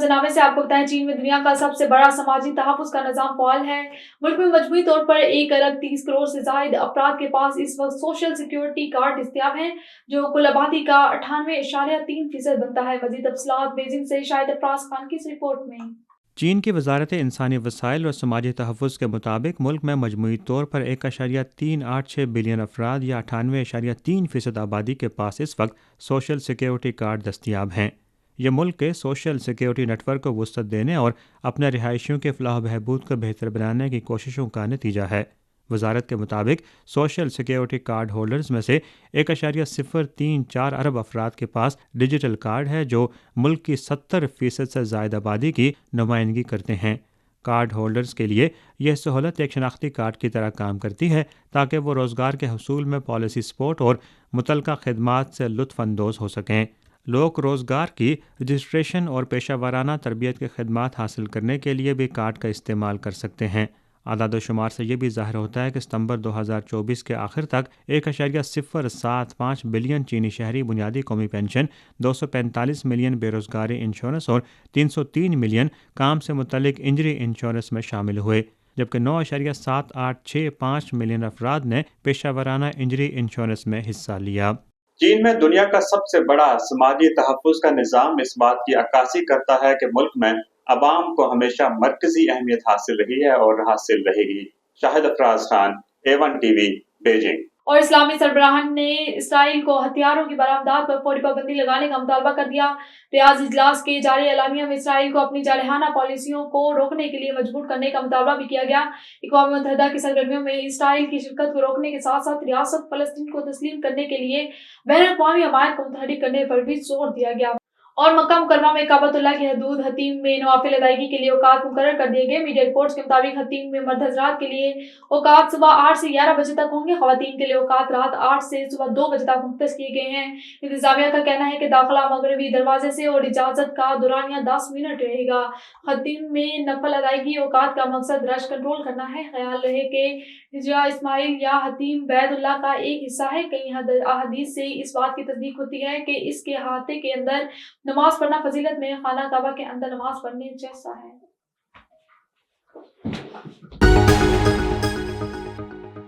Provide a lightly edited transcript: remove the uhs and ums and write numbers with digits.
منظرنامے سے آپ کو بتائیں، چین میں دنیا کا سب سے بڑا سماجی تحفظ کا نظام فعال ہے۔ ملک میں مجموعی طور پر 1 ارب 30 کروڑ سے زائد افراد کے پاس اس وقت سوشل سیکیورٹی کارڈ دستیاب ہیں، جو کل آبادی کا 98.3% بنتا ہے۔ مزید تفصیلات بیجنگ سے شاہد افراز خان کی اس رپورٹ میں۔ چین کی وزارت انسانی وسائل اور سماجی تحفظ کے مطابق ملک میں مجموعی طور پر 1.386 بلین افراد یا 98.3% آبادی کے پاس اس وقت سوشل سیکیورٹی کارڈ دستیاب ہیں۔ یہ ملک کے سوشل سیکیورٹی نیٹ ورک کو وسعت دینے اور اپنے رہائشیوں کے فلاح و بہبود کو بہتر بنانے کی کوششوں کا نتیجہ ہے۔ وزارت کے مطابق سوشل سیکیورٹی کارڈ ہولڈرز میں سے 1.034 ارب افراد کے پاس ڈیجیٹل کارڈ ہے، جو ملک کی 70% سے زائد آبادی کی نمائندگی کرتے ہیں۔ کارڈ ہولڈرز کے لیے یہ سہولت ایک شناختی کارڈ کی طرح کام کرتی ہے تاکہ وہ روزگار کے حصول میں پالیسی سپورٹ اور متعلقہ خدمات سے لطف اندوز ہو سکیں۔ لوگ روزگار کی رجسٹریشن اور پیشہ ورانہ تربیت کے خدمات حاصل کرنے کے لیے بھی کارڈ کا استعمال کر سکتے ہیں۔ اعداد و شمار سے یہ بھی ظاہر ہوتا ہے کہ ستمبر 2024 کے آخر تک 1.075 بلین چینی شہری بنیادی قومی پنشن، 245 ملین بے روزگاری انشورنس اور 303 ملین کام سے متعلق انجری انشورنس میں شامل ہوئے، جبکہ 9.7865 ملین افراد نے پیشہ ورانہ انجری انشورنس میں حصہ لیا۔ چین میں دنیا کا سب سے بڑا سماجی تحفظ کا نظام اس بات کی عکاسی کرتا ہے کہ ملک میں عوام کو ہمیشہ مرکزی اہمیت حاصل رہی ہے اور حاصل رہے گی۔ Shahid Afraz Khan, A1 TV, Beijing. اور اسلامی سربراہان نے اسرائیل کو ہتھیاروں کی برآمدات پر فوری پابندی لگانے کا مطالبہ کر دیا۔ ریاض اجلاس کے جاری اعلامیہ میں اسرائیل کو اپنی جارحانہ پالیسیوں کو روکنے کے لیے مجبور کرنے کا مطالبہ بھی کیا گیا۔ اقوام متحدہ کی سرگرمیوں میں اسرائیل کی شرکت کو روکنے کے ساتھ ساتھ ریاست فلسطین کو تسلیم کرنے کے لیے بین الاقوامی حمایت کو متحرک کرنے پر بھی زور دیا گیا۔ اور مکہ مکرمہ میں کعبۃ اللہ کی حدود حتیم میں نوافل ادائیگی کے لیے اوقات مقرر کر دیے گئے۔ میڈیا رپورٹس کے مطابق حتیم میں مرد حضرات کے لیے اوقات صبح 8 سے 11 بجے تک ہوں گے، خواتین کے لیے اوقات رات 8 سے صبح 2 بجے تک مختص کیے گئے ہیں۔ انتظامیہ کا کہنا ہے کہ داخلہ مغربی دروازے سے اور اجازت کا دورانیہ 10 منٹ رہے گا۔ حتیم میں نفل ادائیگی اوقات کا مقصد رش کنٹرول کرنا ہے۔ خیال رہے کہ ہجرہ اسماعیل یا حتیم بیت اللہ کا ایک حصہ ہے۔ کئی احادیث سے اس بات کی تصدیق ہوتی ہے کہ اس کے احاطے کے اندر نماز پڑھنا فضیلت میں خانہ کعبہ کے اندر نماز پڑھنے جیسا ہے۔